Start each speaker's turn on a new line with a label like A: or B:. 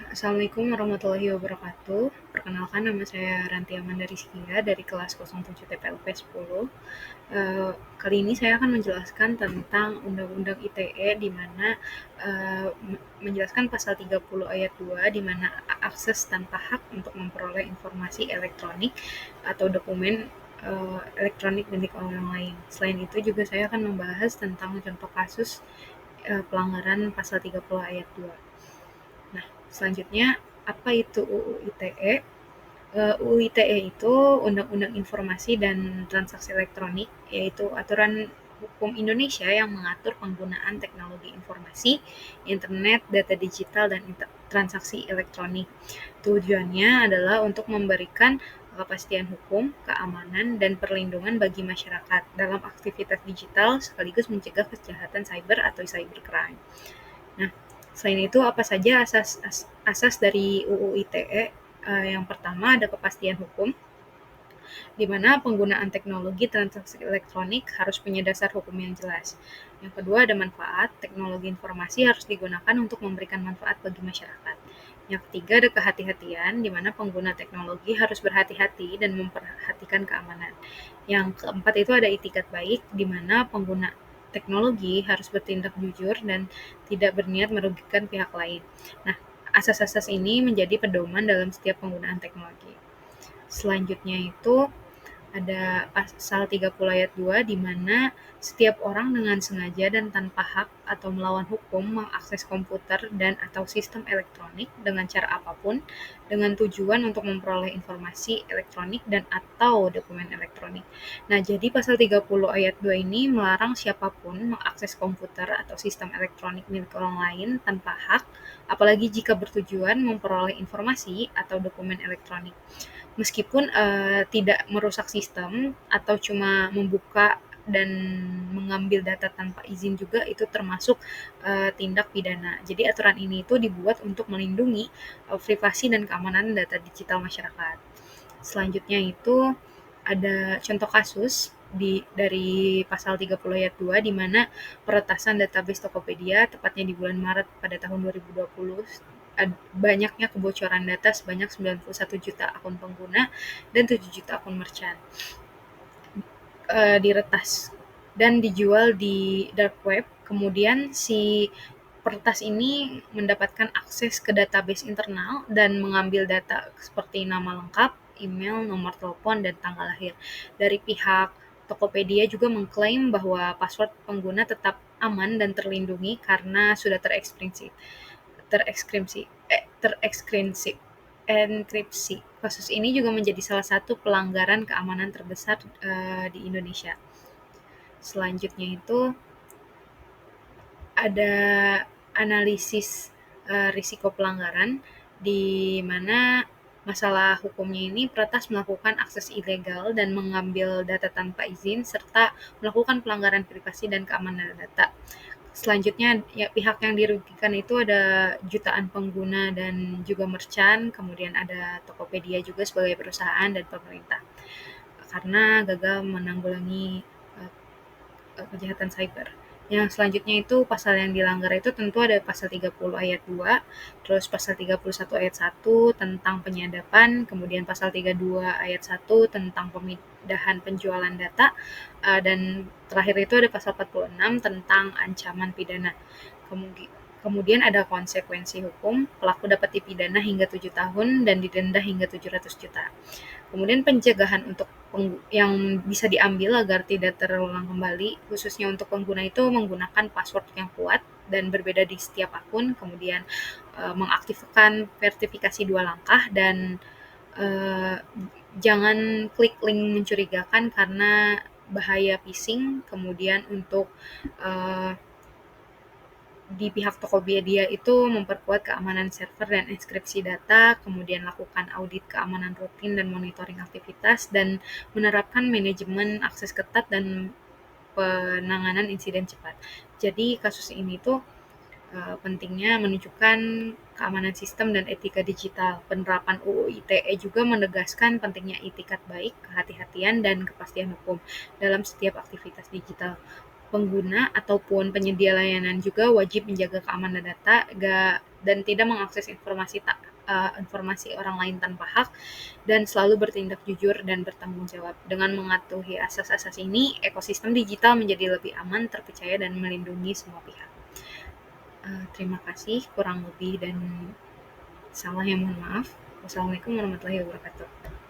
A: Assalamualaikum warahmatullahi wabarakatuh. Perkenalkan, nama saya Ranti Amanda Rizkia dari kelas 07 TPLP 10. Kali ini saya akan menjelaskan tentang Undang-Undang ITE, di mana menjelaskan pasal 30 ayat 2, di mana akses tanpa hak untuk memperoleh informasi elektronik atau dokumen elektronik milik orang lain. Selain itu juga saya akan membahas tentang contoh kasus pelanggaran pasal 30 ayat 2. Nah, selanjutnya, apa itu UU ITE? UU ITE itu Undang-Undang Informasi dan Transaksi Elektronik, yaitu aturan hukum Indonesia yang mengatur penggunaan teknologi informasi, internet, data digital, dan transaksi elektronik. Tujuannya adalah untuk memberikan kepastian hukum, keamanan, dan perlindungan bagi masyarakat dalam aktivitas digital, sekaligus mencegah kejahatan cyber atau cybercrime. Nah, selain itu, apa saja asas dari UU ITE? Yang pertama ada kepastian hukum, di mana penggunaan teknologi transaksi elektronik harus punya dasar hukum yang jelas. Yang kedua ada manfaat, teknologi informasi harus digunakan untuk memberikan manfaat bagi masyarakat. Yang ketiga ada kehati-hatian, di mana pengguna teknologi harus berhati-hati dan memperhatikan keamanan. Yang keempat itu ada itikat baik, di mana pengguna teknologi harus bertindak jujur dan tidak berniat merugikan pihak lain. Nah, asas-asas ini menjadi pedoman dalam setiap penggunaan teknologi. Selanjutnya itu ada pasal 30 ayat 2, di mana setiap orang dengan sengaja dan tanpa hak atau melawan hukum mengakses komputer dan atau sistem elektronik dengan cara apapun dengan tujuan untuk memperoleh informasi elektronik dan atau dokumen elektronik. Nah, jadi pasal 30 ayat 2 ini melarang siapapun mengakses komputer atau sistem elektronik milik orang lain tanpa hak, apalagi jika bertujuan memperoleh informasi atau dokumen elektronik. Meskipun tidak merusak sistem atau cuma membuka dan mengambil data tanpa izin, juga itu termasuk tindak pidana. Jadi aturan ini itu dibuat untuk melindungi privasi dan keamanan data digital masyarakat. Selanjutnya itu ada contoh kasus dari pasal 30 ayat 2, di mana peretasan database Tokopedia tepatnya di bulan Maret pada tahun 2020, banyaknya kebocoran data sebanyak 91 juta akun pengguna dan 7 juta akun merchant diretas dan dijual di dark web. Kemudian si peretas ini mendapatkan akses ke database internal dan mengambil data seperti nama lengkap, email, nomor telepon, dan tanggal lahir. Dari pihak Tokopedia juga mengklaim bahwa password pengguna tetap aman dan terlindungi karena sudah terekskripsi. Kasus ini juga menjadi salah satu pelanggaran keamanan terbesar di Indonesia. Selanjutnya itu ada analisis risiko pelanggaran, di mana masalah hukumnya ini peretas melakukan akses ilegal dan mengambil data tanpa izin serta melakukan pelanggaran privasi dan keamanan data. Selanjutnya, ya, pihak yang dirugikan itu ada jutaan pengguna dan juga merchant, kemudian ada Tokopedia juga sebagai perusahaan dan pemerintah, karena gagal menanggulangi kejahatan cyber. Yang selanjutnya itu pasal yang dilanggar itu tentu ada pasal 30 ayat 2, terus pasal 31 ayat 1 tentang penyadapan, kemudian pasal 32 ayat 1 tentang pemindahan penjualan data, dan terakhir itu ada pasal 46 tentang ancaman pidana. Kemudian ada konsekuensi hukum, pelaku dapat dipidana hingga 7 tahun dan didenda hingga 700 juta. Kemudian pencegahan untuk yang bisa diambil agar tidak terulang kembali, khususnya untuk pengguna itu menggunakan password yang kuat dan berbeda di setiap akun, kemudian mengaktifkan verifikasi 2 langkah, dan jangan klik link mencurigakan karena bahaya phishing. Kemudian untuk di pihak Tokopedia itu memperkuat keamanan server dan enkripsi data, kemudian lakukan audit keamanan rutin dan monitoring aktivitas, dan menerapkan manajemen akses ketat dan penanganan insiden cepat. Jadi kasus ini tuh pentingnya menunjukkan keamanan sistem dan etika digital. Penerapan UU ITE juga menegaskan pentingnya itikat baik, kehati-hatian, dan kepastian hukum dalam setiap aktivitas digital. Pengguna ataupun penyedia layanan juga wajib menjaga keamanan data dan tidak mengakses informasi orang lain tanpa hak, dan selalu bertindak jujur dan bertanggung jawab. Dengan mematuhi asas-asas ini, ekosistem digital menjadi lebih aman, terpercaya, dan melindungi semua pihak. Terima kasih, kurang lebih dan salah yang mohon maaf. Wassalamualaikum warahmatullahi wabarakatuh.